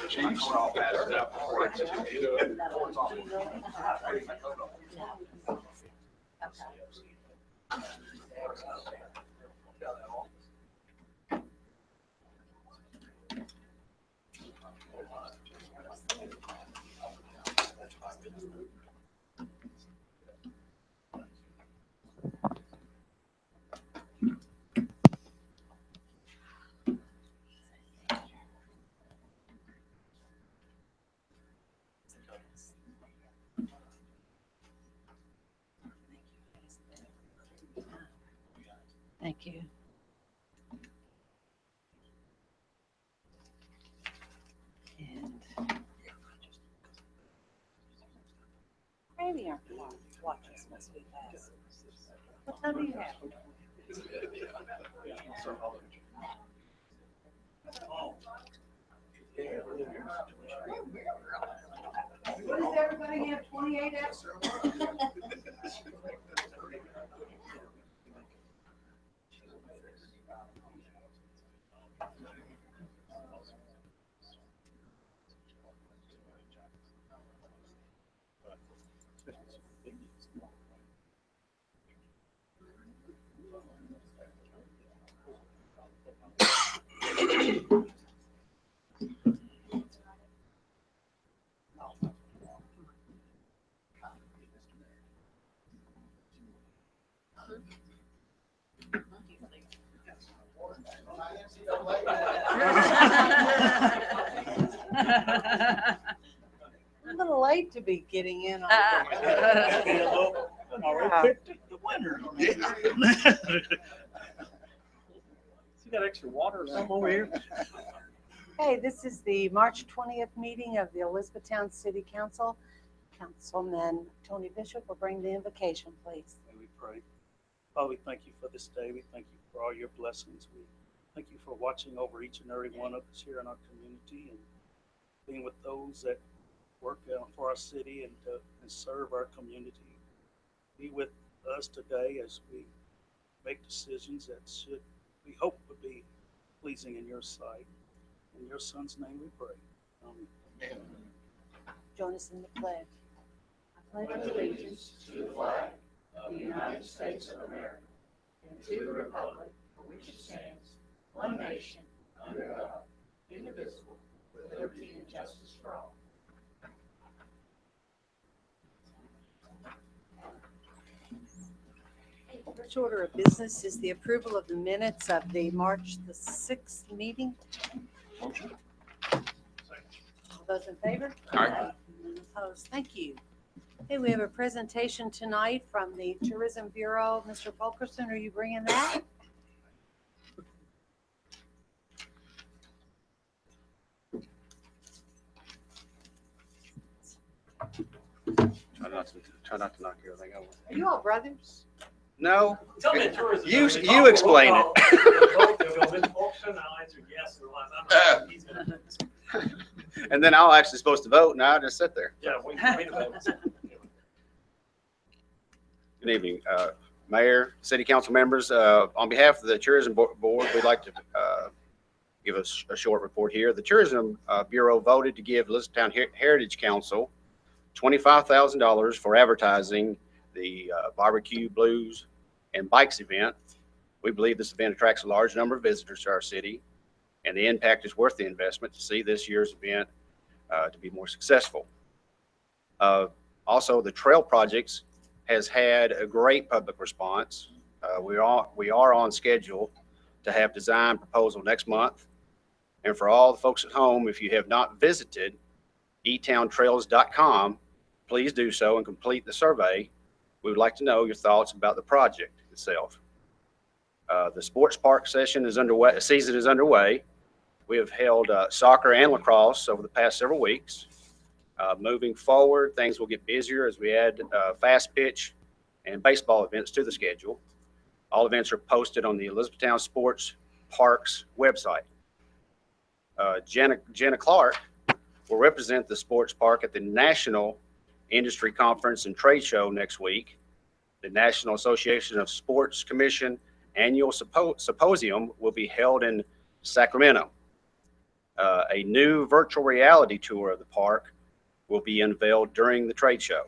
Chiefs all passed out before I Thank you. And maybe our watches must be fast. What time do you have? What does everybody have? 28 hours? A little late to be getting in on Already picked the winner. You got extra water or something over here? Hey, this is the March 20th meeting of the Elizabethtown City Council. Councilman Tony Bishop will bring the invocation, please. May we pray. Father, we thank you for this day. We thank you for all your blessings. We thank you for watching over each and every one of us here in our community and being with those that work for our city and serve our community. Be with us today as we make decisions that we hope would be pleasing in your sight. In your son's name we pray. Amen. Join us in the pledge. I pledge allegiance to the flag of the United States of America and to the republic for which it stands, one nation, under God, indivisible, with liberty and justice for all. First order of business is the approval of the minutes of the March the 6th meeting. All those in favor? Aye. None opposed. Thank you. Okay, we have a presentation tonight from the Tourism Bureau. Mr. Fulkerson, are you bringing that? Try not to knock everything over. Are you all brothers? No, Tell me tourism. you explain it. I'll answer yes or I'm he's gonna. And then I'm actually supposed to vote, and I just sit there. Yeah, wait a minute. Good evening, Mayor, City Council members. On behalf of the Tourism Board, we'd like to give us a short report here. The Tourism Bureau voted to give Elizabethtown Heritage Council $25,000 for advertising the Barbecue, Blues, and Bikes event. We believe this event attracts a large number of visitors to our city, and the impact is worth the investment to see this year's event to be more successful. Also, the Trail Projects has had a great public response. We are on schedule to have design proposal next month. And for all the folks at home, if you have not visited etowntrails.com, please do so and complete the survey. We would like to know your thoughts about the project itself. The sports park season is underway. We have held soccer and lacrosse over the past several weeks. Moving forward, things will get busier as we add fast pitch and baseball events to the schedule. All events are posted on the Elizabethtown Sports Parks website. Jenna Clark will represent the sports park at the National Industry Conference and Trade Show next week. The National Association of Sports Commission annual symposium will be held in Sacramento. A new virtual reality tour of the park will be unveiled during the trade show.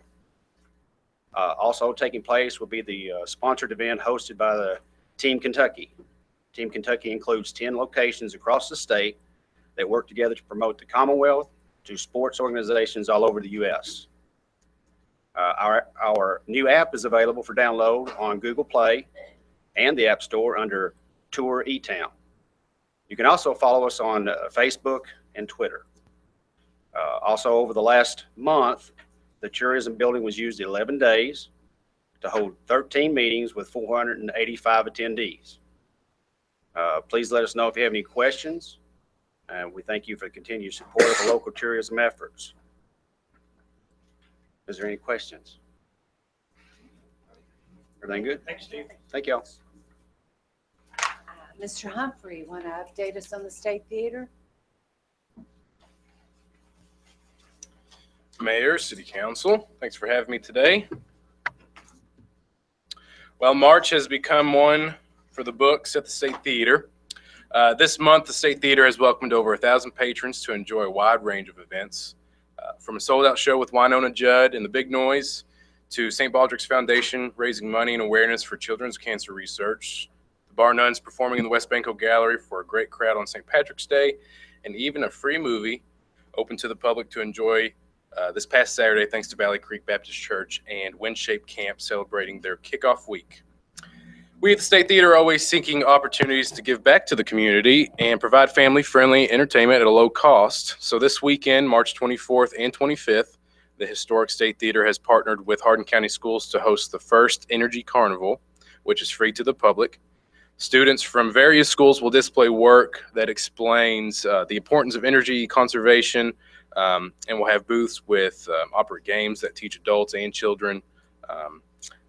Also taking place will be the sponsored event hosted by the Team Kentucky. Team Kentucky includes 10 locations across the state that work together to promote the Commonwealth to sports organizations all over the U.S. Our new app is available for download on Google Play and the App Store under Tour eTown. You can also follow us on Facebook and Twitter. Also, over the last month, the tourism building was used 11 days to hold 13 meetings with 485 attendees. Please let us know if you have any questions. And we thank you for the continued support of the local tourism efforts. Is there any questions? Everything good? Thanks, Steve. Thank y'all. Mr. Humphrey, want to update us on the State Theater? Mayor, City Council, thanks for having me today. Well, March has become one for the books at the State Theater. This month, the State Theater has welcomed over 1,000 patrons to enjoy a wide range of events, from a sold-out show with Wynonna Judd and the Big Noise to St. Baldrick's Foundation raising money and awareness for children's cancer research, the Bar Nuns performing in the West Banco Gallery for a great crowd on St. Patrick's Day, and even a free movie open to the public to enjoy this past Saturday, thanks to Valley Creek Baptist Church and Windshape Camp celebrating their kickoff week. We at the State Theater are always seeking opportunities to give back to the community and provide family-friendly entertainment at a low cost. So this weekend, March 24th and 25th, the Historic State Theater has partnered with Hardin County Schools to host the first Energy Carnival, which is free to the public. Students from various schools will display work that explains the importance of energy conservation, and we'll have booths with operate games that teach adults and children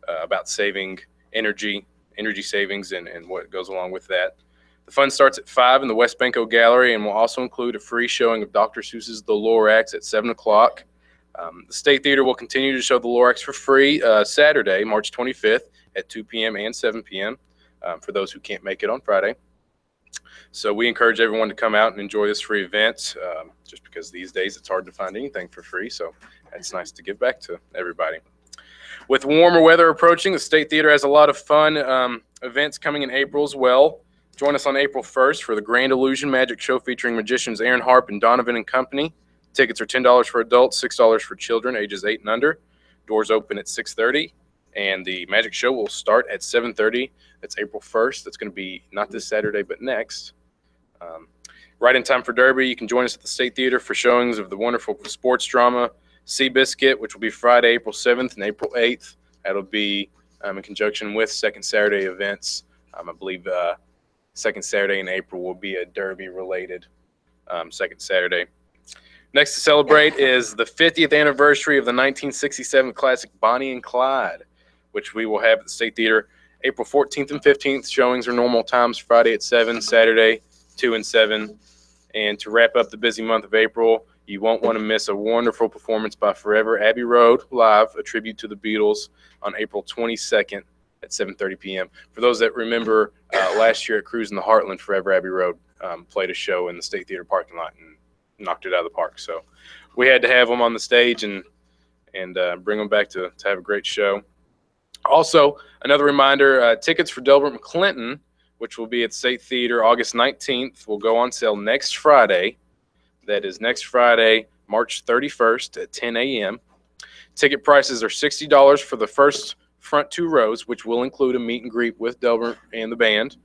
about saving energy savings and what goes along with that. The fun starts at 5 in the West Banco Gallery and will also include a free showing of Dr. Seuss's The Lorax at 7 o'clock. The State Theater will continue to show The Lorax for free Saturday, March 25th at 2 p.m. and 7 p.m. For those who can't make it on Friday. So we encourage everyone to come out and enjoy this free event, just because these days it's hard to find anything for free. So it's nice to give back to everybody. With warmer weather approaching, the State Theater has a lot of fun events coming in April as well. Join us on April 1st for the Grand Illusion Magic Show featuring magicians Aaron Harp and Donovan and Company. Tickets are $10 for adults, $6 for children ages 8 and under. Doors open at 6:30, and the magic show will start at 7:30. That's April 1st. That's going to be not this Saturday, but next. Right in time for Derby, you can join us at the State Theater for showings of the wonderful sports drama Seabiscuit, which will be Friday, April 7th and April 8th. That'll be in conjunction with Second Saturday events. I believe Second Saturday in April will be a Derby-related Second Saturday. Next to celebrate is the 50th anniversary of the 1967 classic Bonnie and Clyde, which we will have at the State Theater April 14th and 15th. Showings are normal times, Friday at 7, Saturday 2 and 7. And to wrap up the busy month of April, you won't want to miss a wonderful performance by Forever Abbey Road live, a tribute to the Beatles, on April 22nd at 7:30 p.m. For those that remember, last year at Cruise in the Heartland, Forever Abbey Road played a show in the State Theater parking lot and knocked it out of the park. So we had to have them on the stage and bring them back to have a great show. Also, another reminder, tickets for Delbert McClinton, which will be at State Theater August 19th, will go on sale next Friday. That is next Friday, March 31st at 10 a.m. Ticket prices are $60 for the first front 2 rows, which will include a meet and greet with Delbert and the band.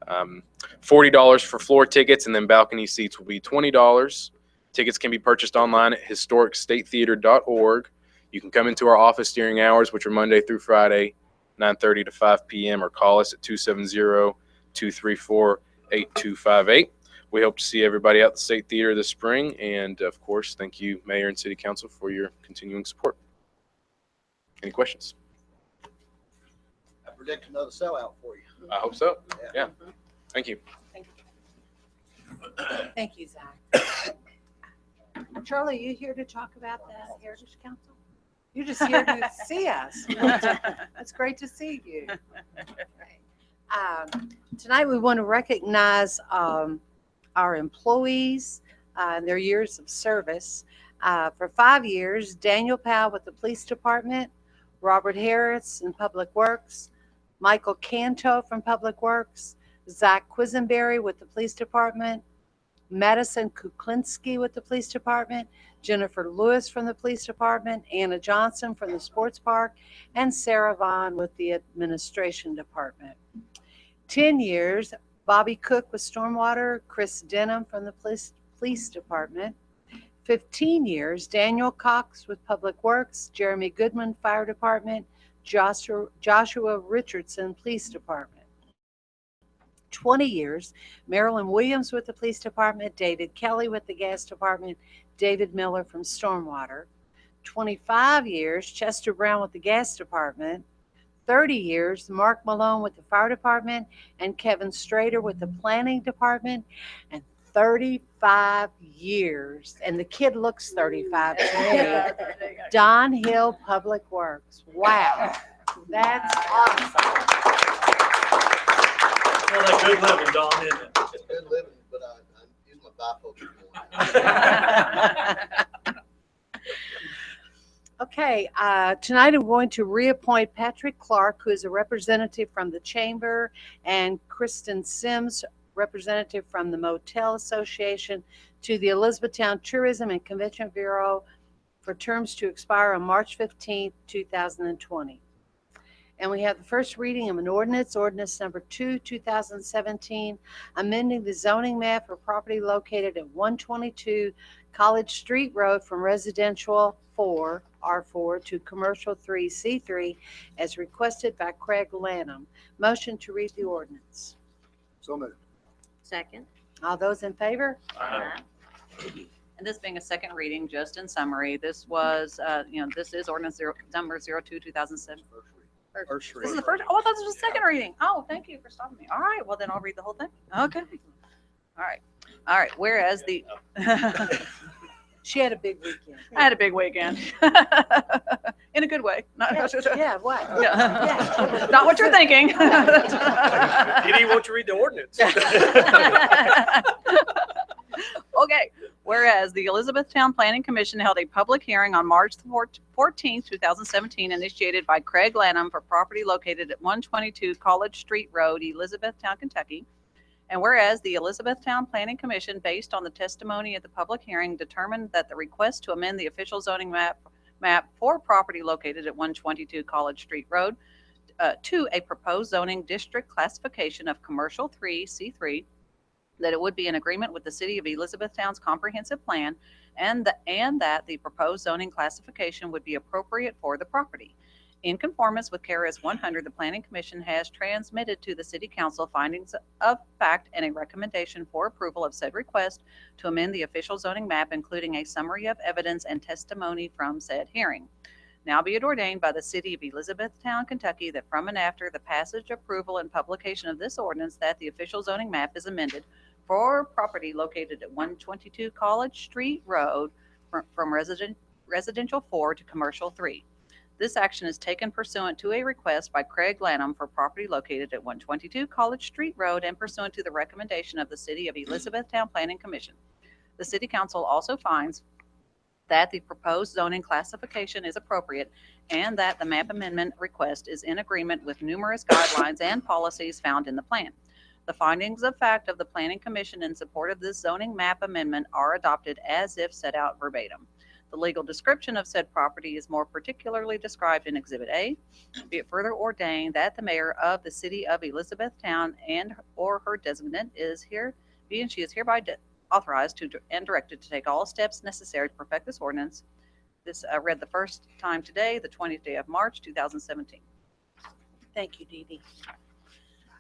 $40 for floor tickets, and then balcony seats will be $20. Tickets can be purchased online at historicstatetheater.org. You can come into our office during hours, which are Monday through Friday, 9:30 to 5 p.m., or call us at 270-234-8258. We hope to see everybody at the State Theater this spring. And, of course, thank you, Mayor and City Council, for your continuing support. Any questions? I predict another sellout for you. I hope so. Yeah. Thank you. Thank you, Zach. Charlie, you here to talk about the Heritage Council? You're just here to see us. It's great to see you. Tonight we want to recognize our employees their years of service. For 5 years, Daniel Powell with the Police Department, Robert Harris in Public Works, Michael Canto from Public Works, Zach Quisenberry with the Police Department, Madison Kuklinski with the Police Department, Jennifer Lewis from the Police Department, Anna Johnson from the Sports Park, and Sarah Vaughn with the Administration Department. 10 years, Bobby Cook with Stormwater, Chris Denham from the Police Department. 15 years, Daniel Cox with Public Works, Jeremy Goodman, Fire Department, Joshua Richardson, Police Department. 20 years, Marilyn Williams with the Police Department, David Kelly with the Gas Department, David Miller from Stormwater. 25 years, Chester Brown with the Gas Department. 30 years, Mark Malone with the Fire Department, and Kevin Strader with the Planning Department. And 35 years, and the kid looks 35 to me, Don Hill, Public Works. Wow, that's awesome. Well, that good living, Don, isn't it? It's good living, but I use my bifocal more. Okay, tonight I'm going to reappoint Patrick Clark, who is a representative from the Chamber, and Kristen Sims, representative from the Motel Association, to the Elizabethtown Tourism and Convention Bureau for terms to expire on March 15th, 2020. And we have the first reading of an ordinance number 2, 2017, amending the zoning map for property located at 122 College Street Road from residential 4, R4, to commercial 3, C3, as requested by Craig Lanham. Motion to read the ordinance. So moved. Second. All those in favor? And this being a second reading, just in summary, this was, this is ordinance number 02, 2007. First This is the first, oh, I thought this was the second reading. Oh, thank you for stopping me. All right, well then I'll read the whole thing. Okay. All right, whereas the, She had a big weekend. I had a big weekend. In a good way. Yeah, what? Yeah. Not what you're thinking. He didn't want you to read the ordinance. Okay, whereas the Elizabethtown Planning Commission held a public hearing on March 14, 2017, initiated by Craig Lanham for property located at 122 College Street Road, Elizabethtown, Kentucky. And whereas the Elizabethtown Planning Commission, based on the testimony at the public hearing, determined that the request to amend the official zoning map for property located at 122 College Street Road to a proposed zoning district classification of Commercial 3, C3, that it would be in agreement with the City of Elizabethtown's comprehensive plan, and that the proposed zoning classification would be appropriate for the property. In conformance with KRS 100, the Planning Commission has transmitted to the City Council findings of fact and a recommendation for approval of said request to amend the official zoning map, including a summary of evidence and testimony from said hearing. Now be it ordained by the City of Elizabethtown, Kentucky, that from and after the passage, approval, and publication of this ordinance, that the official zoning map is amended for property located at 122 College Street Road from residential 4 to commercial 3. This action is taken pursuant to a request by Craig Lanham for property located at 122 College Street Road and pursuant to the recommendation of the City of Elizabethtown Planning Commission. The City Council also finds that the proposed zoning classification is appropriate and that the map amendment request is in agreement with numerous guidelines and policies found in the plan. The findings of fact of the Planning Commission in support of this zoning map amendment are adopted as if set out verbatim. The legal description of said property is more particularly described in Exhibit A. Be it further ordained that the mayor of the City of Elizabethtown and or her designate is hereby authorized to and directed to take all steps necessary to perfect this ordinance. This read the first time today, the 20th day of March, 2017. Thank you, Dee Dee.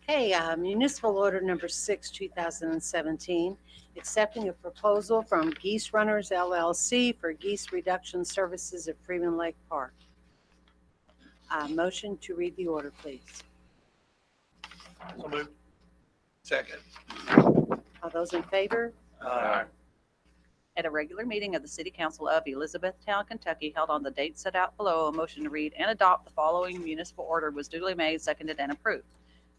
Okay, municipal order number 6, 2017, accepting a proposal from Geese Runners LLC for geese reduction services at Freeman Lake Park. Motion to read the order, please. So moved. Second. All those in favor? At a regular meeting of the City Council of Elizabethtown, Kentucky, held on the date set out below, a motion to read and adopt the following municipal order was duly made, seconded, and approved.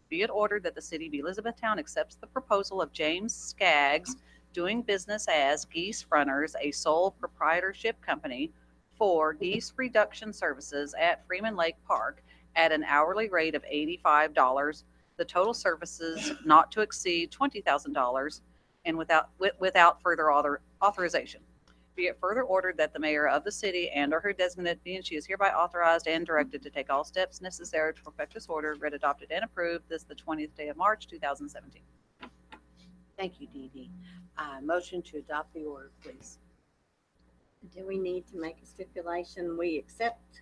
Be it ordered that the City of Elizabethtown accepts the proposal of James Skaggs doing business as Geese Runners, a sole proprietorship company for geese reduction services at Freeman Lake Park at an hourly rate of $85. The total services not to exceed $20,000 and without further authorization. Be it further ordered that the mayor of the city and or her designate be and she is hereby authorized and directed to take all steps necessary to perfect this order, read, adopted, and approved this the 20th day of March, 2017. Thank you, Dee Dee. Motion to adopt the order, please. Do we need to make a stipulation? We accept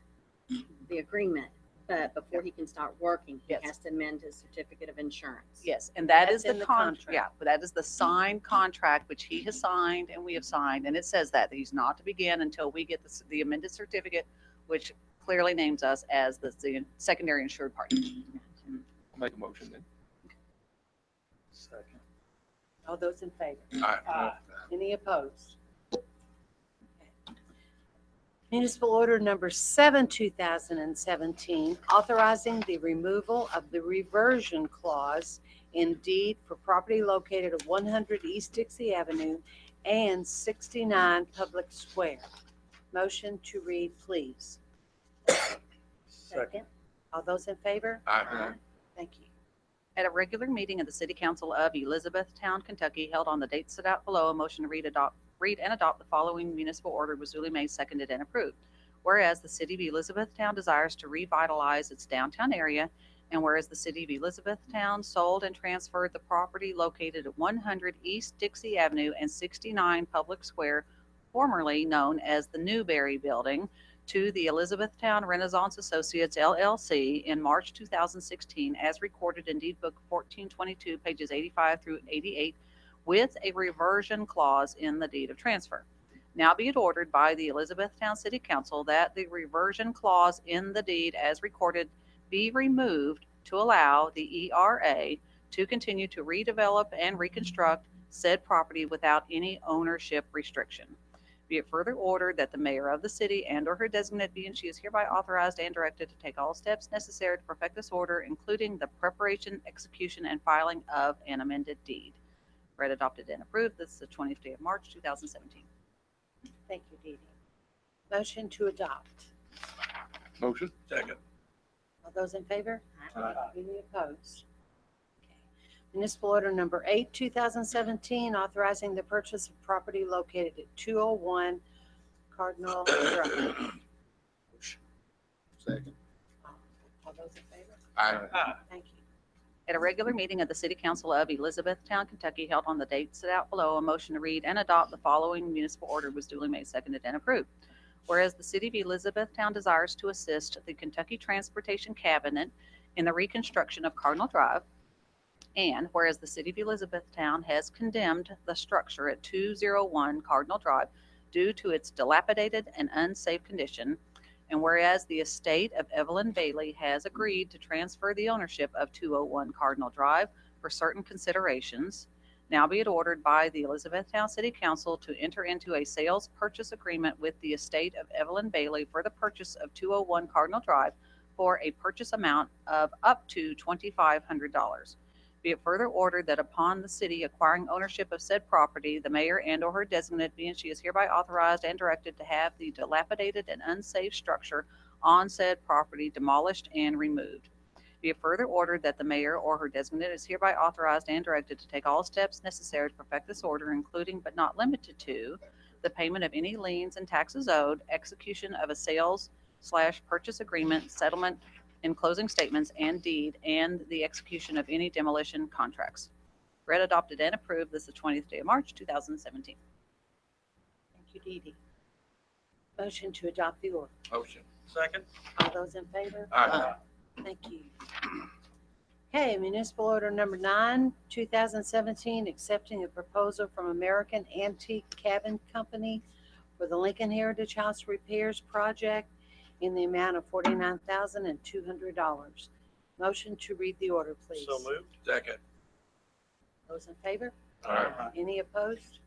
the agreement, but before he can start working, he Yes. has to amend his certificate of insurance. Yes, and that is That's in the the contract. contract. Yeah, but that is the signed contract which he has signed and we have signed, and it says that he's not to begin until we get the amended certificate, which clearly names us as the secondary insured party. I'll make a motion then. Second. All those in favor? Aye. Any opposed? Okay. Municipal Order Number 7, 2017, authorizing the removal of the reversion clause in deed for property located at 100 East Dixie Avenue and 69 Public Square. Motion to read, please. Second. All those in favor? Aye. Thank you. At a regular meeting of the City Council of Elizabethtown, Kentucky, held on the date set out below, a motion to read and adopt the following municipal order was duly made, seconded, and approved. Whereas the City of Elizabethtown desires to revitalize its downtown area, and whereas the City of Elizabethtown sold and transferred the property located at 100 East Dixie Avenue and 69 Public Square, formerly known as the Newberry Building, to the Elizabethtown Renaissance Associates LLC in March 2016 as recorded in Deed Book 1422, pages 85 through 88, with a reversion clause in the deed of transfer. Now be it ordered by the Elizabethtown City Council that the reversion clause in the deed as recorded be removed to allow the ERA to continue to redevelop and reconstruct said property without any ownership restriction. Be it further ordered that the mayor of the city and or her designate be and she is hereby authorized and directed to take all steps necessary to perfect this order, including the preparation, execution, and filing of an amended deed. Read, adopted, and approved. This is the 20th day of March, 2017. Thank you, Dee Dee. Motion to adopt. Motion? Second. All those in favor? Aye. Any opposed? Okay. Municipal Order Number 8, 2017, authorizing the purchase of property located at 201 Cardinal Drive. Second. All those in favor? Aye. Thank you. At a regular meeting of the City Council of Elizabethtown, Kentucky, held on the date set out below, a motion to read and adopt the following municipal order was duly made, seconded, and approved. Whereas the City of Elizabethtown desires to assist the Kentucky Transportation Cabinet in the reconstruction of Cardinal Drive, and whereas the City of Elizabethtown has condemned the structure at 201 Cardinal Drive due to its dilapidated and unsafe condition, and whereas the estate of Evelyn Bailey has agreed to transfer the ownership of 201 Cardinal Drive for certain considerations, now be it ordered by the Elizabethtown City Council to enter into a sales purchase agreement with the estate of Evelyn Bailey for the purchase of 201 Cardinal Drive for a purchase amount of up to $2,500. Be it further ordered that upon the city acquiring ownership of said property, the mayor and or her designate be and she is hereby authorized and directed to have the dilapidated and unsafe structure on said property demolished and removed. Be it further ordered that the mayor or her designate is hereby authorized and directed to take all steps necessary to perfect this order, including but not limited to the payment of any liens and taxes owed, execution of a sales/purchase agreement, settlement and closing statements and deed, and the execution of any demolition contracts. Read, adopted, and approved. This is the 20th day of March, 2017. Thank you, Dee Dee. Motion to adopt the order. Motion. Second. All those in favor? Aye. Thank you. Okay, Municipal Order Number 9, 2017, accepting a proposal from American Antique Cabin Company for the Lincoln Heritage House Repairs Project in the amount of $49,200. Motion to read the order, please. So moved. Second. Those in favor? Aye. Any opposed?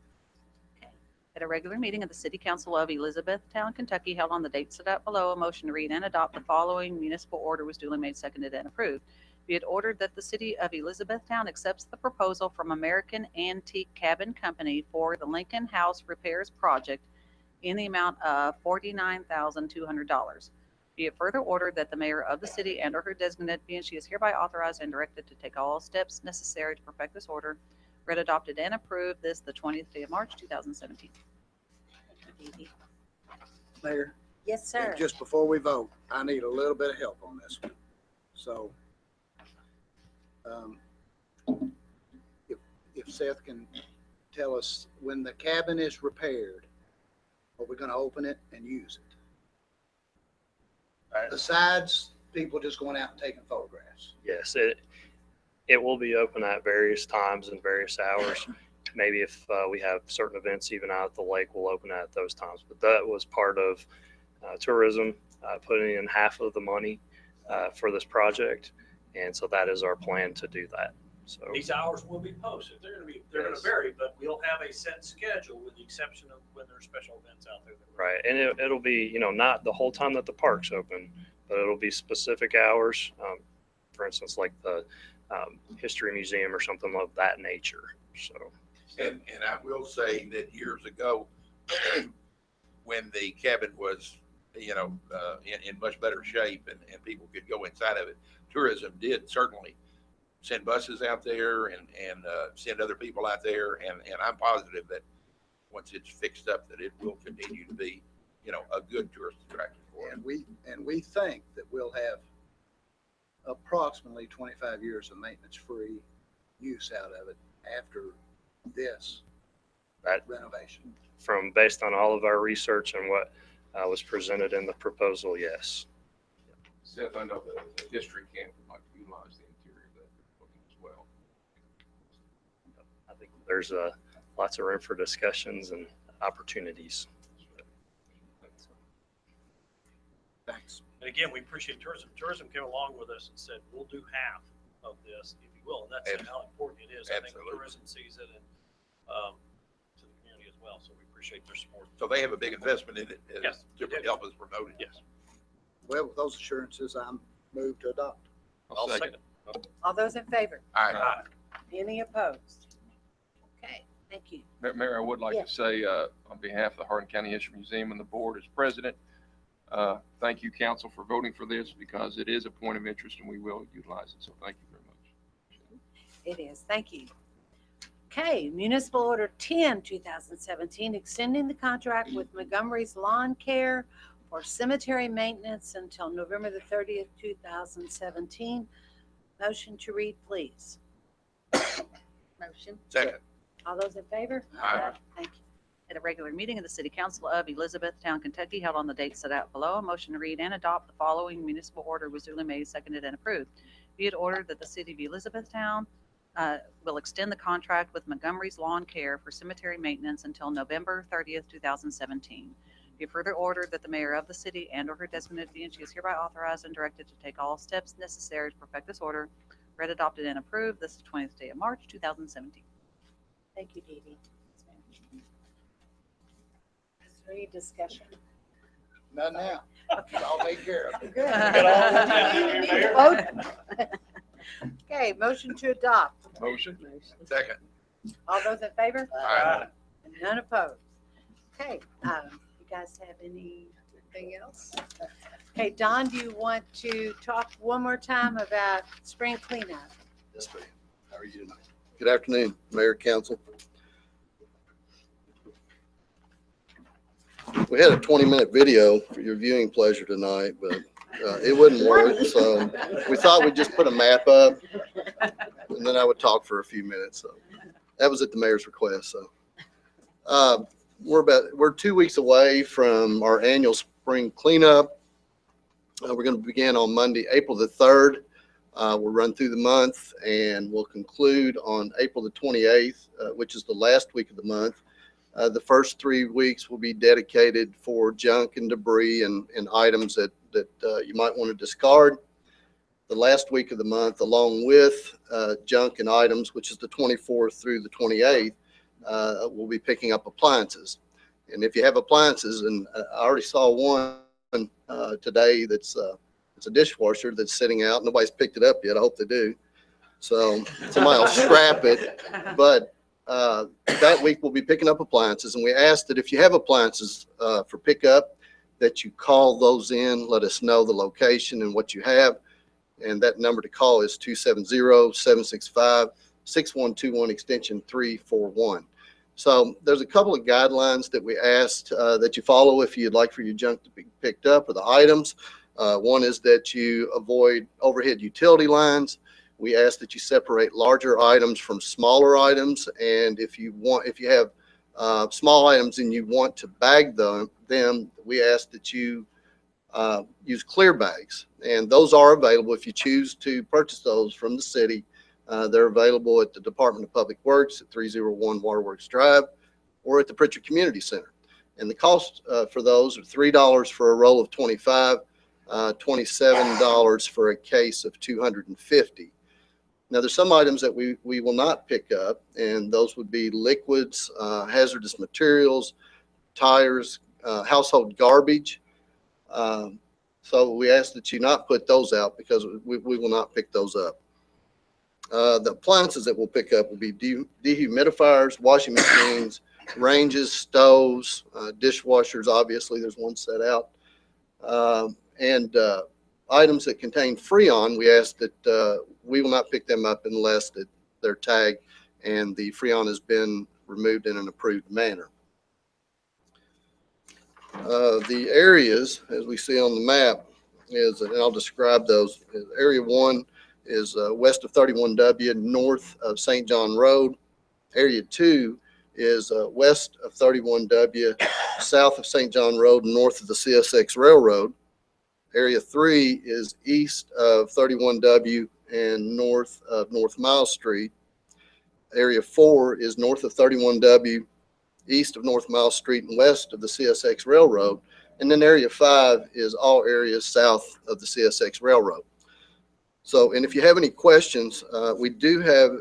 At a regular meeting of the City Council of Elizabethtown, Kentucky, held on the date set out below, a motion to read and adopt the following municipal order was duly made, seconded, and approved. Be it ordered that the City of Elizabethtown accepts the proposal from American Antique Cabin Company for the Lincoln House Repairs Project in the amount of $49,200. Be it further ordered that the mayor of the city and/or her designate be and she is hereby authorized and directed to take all steps necessary to perfect this order. Read, adopted, and approved this the 20th day of March, 2017. Mayor, Yes, sir. just before we vote, I need a little bit of help on this one. So, if Seth can tell us, when the cabin is repaired, are we gonna open it and use it? Besides people just going out and taking photographs. Yes, it will be open at various times and various hours. Maybe if we have certain events even out at the lake, we'll open at those times. But that was part of tourism, putting in half of the money for this project. And so that is our plan to do that. So These hours will be posted. They're gonna vary, but we'll have a set schedule with the exception of when there's special events out there. right, and it'll be, not the whole time that the park's open, but it'll be specific hours. For instance, like the History Museum or something of that nature. So And I will say that years ago, when the cabin was, in much better shape and people could go inside of it, tourism did certainly send buses out there and send other people out there. And I'm positive that once it's fixed up, that it will continue to be, a good tourist attraction for us. And we think that we'll have approximately 25 years of maintenance-free use out of it after this that renovation. based on all of our research and what was presented in the proposal, yes. Seth, I know the district camp would like to utilize the interior of that building as well. I think there's lots of room for discussions and opportunities. Thanks. And again, we appreciate tourism. Tourism came along with us and said, we'll do half of this, if you will. And that's how important it is. I think Absolutely. tourism sees it and to the community as well. So we appreciate their support. So they have a big investment in it Yes, to they do. help us promote it. Yes. Well, with those assurances, I'm moved to adopt. I'll second. All those in favor? All right. Aye. Any opposed? Okay, thank you. Mayor, I would like Yeah. to say, on behalf of the Hardin County History Museum and the board as president, thank you, council, for voting for this because it is a point of interest and we will utilize it. So thank you very much. It is. Thank you. Okay, Municipal Order 10, 2017, extending the contract with Montgomery's Lawn Care for cemetery maintenance until November the 30th, 2017. Motion to read, please. Motion. Second. All those in favor? Aye. Thank you. At a regular meeting of the City Council of Elizabethtown, Kentucky, held on the date set out below, a motion to read and adopt the following municipal order was duly made, seconded, and approved. Be it ordered that the City of Elizabethtown will extend the contract with Montgomery's Lawn Care for cemetery maintenance until November 30th, 2017. Be it further ordered that the mayor of the city and/or her designated be and she is hereby authorized and directed to take all steps necessary to perfect this order. Read, adopted, and approved. This is the 20th day of March, 2017. Thank you, Dee Dee. Is there any discussion? None now. It's all taken care of. Good. all- You need to vote. Okay, motion to adopt. Motion? Second. All those in favor? Aye. And none opposed. Okay, you guys have anything else? Okay, Don, do you want to talk one more time about spring cleanup? Yes, ma'am. How are you tonight? Good afternoon, Mayor, Council. We had a 20-minute video for your viewing pleasure tonight, but it wouldn't work. So we thought we'd just put a map up and then I would talk for a few minutes. So that was at the mayor's request. So we're 2 weeks away from our annual spring cleanup. We're going to begin on Monday, April the 3rd. We'll run through the month and we'll conclude on April the 28th, which is the last week of the month. The first 3 weeks will be dedicated for junk and debris and items that you might want to discard. The last week of the month, along with junk and items, which is the 24th through the 28th, we'll be picking up appliances. And if you have appliances, and I already saw one today that's It's a dishwasher that's sitting out. Nobody's picked it up yet. I hope they do. So somebody will scrap it. But that week we'll be picking up appliances, and we ask that if you have appliances for pickup, that you call those in, let us know the location and what you have. And that number to call is 270-765-6121 extension 341. So there's a couple of guidelines that we asked that you follow if you'd like for your junk to be picked up, or the items. One is that you avoid overhead utility lines. We ask that you separate larger items from smaller items. And if you have small items and you want to bag them, we ask that you use clear bags. And those are available if you choose to purchase those from the city. They're available at the Department of Public Works at 301 Waterworks Drive or at the Pritchard Community Center. And the cost for those are $3 for a roll of 25, $27 for a case of 250. Now, there's some items that we will not pick up, and those would be liquids, hazardous materials, tires, household garbage. So we ask that you not put those out because we will not pick those up. The appliances that we'll pick up will be dehumidifiers, washing machines, ranges, stoves, dishwashers. Obviously, there's one set out. And items that contain Freon, we ask that we will not pick them up unless that they're tagged and the Freon has been removed in an approved manner. The areas, as we see on the map, is, and I'll describe those. Area 1 is west of 31W, north of St. John Road. Area 2 is west of 31W, south of St. John Road, north of the CSX Railroad. Area 3 is east of 31W and north of North Miles Street. Area 4 is north of 31W, east of North Miles Street, and west of the CSX Railroad. And then Area 5 is all areas south of the CSX Railroad. So, and if you have any questions, we do have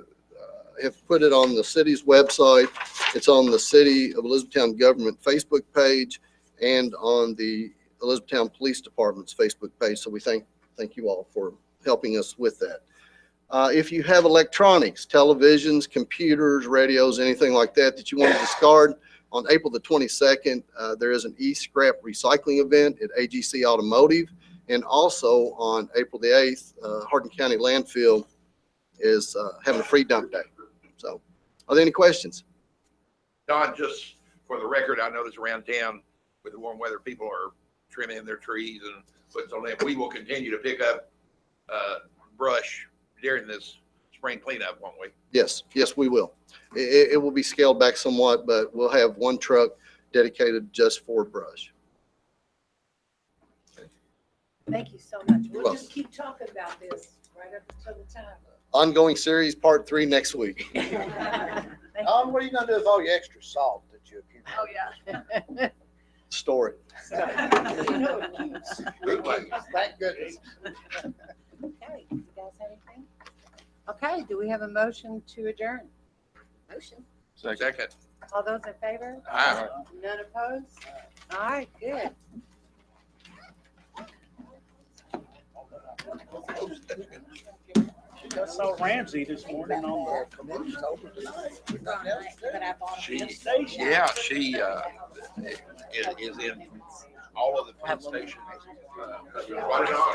put it on the city's website. It's on the City of Elizabethtown Government Facebook page and on the Elizabethtown Police Department's Facebook page. So we thank you all for helping us with that. If you have electronics, televisions, computers, radios, anything like that you want to discard, on April the 22nd, there is an e-scrap recycling event at AGC Automotive. And also on April the 8th, Hardin County Landfill is having a free dump day. So are there any questions? Don, just for the record, I noticed around town with the warm weather, people are trimming their trees and putting on them. We will continue to pick up brush during this spring cleanup, won't we? Yes, we will. It will be scaled back somewhat, but we'll have one truck dedicated just for brush. Thank you so much. We'll welcome. just keep talking about this right up until the time. Ongoing series part 3 next week. Thank you. What are you gonna do with all your extra salt that you accumulated? Oh, yeah. Store it. Thank goodness. Okay, you guys have anything? Okay, do we have a motion to adjourn? Motion. Second. All those in favor? Aye. None opposed? All right, good. I saw Ramsey this morning on She is in all of the police stations. Right on.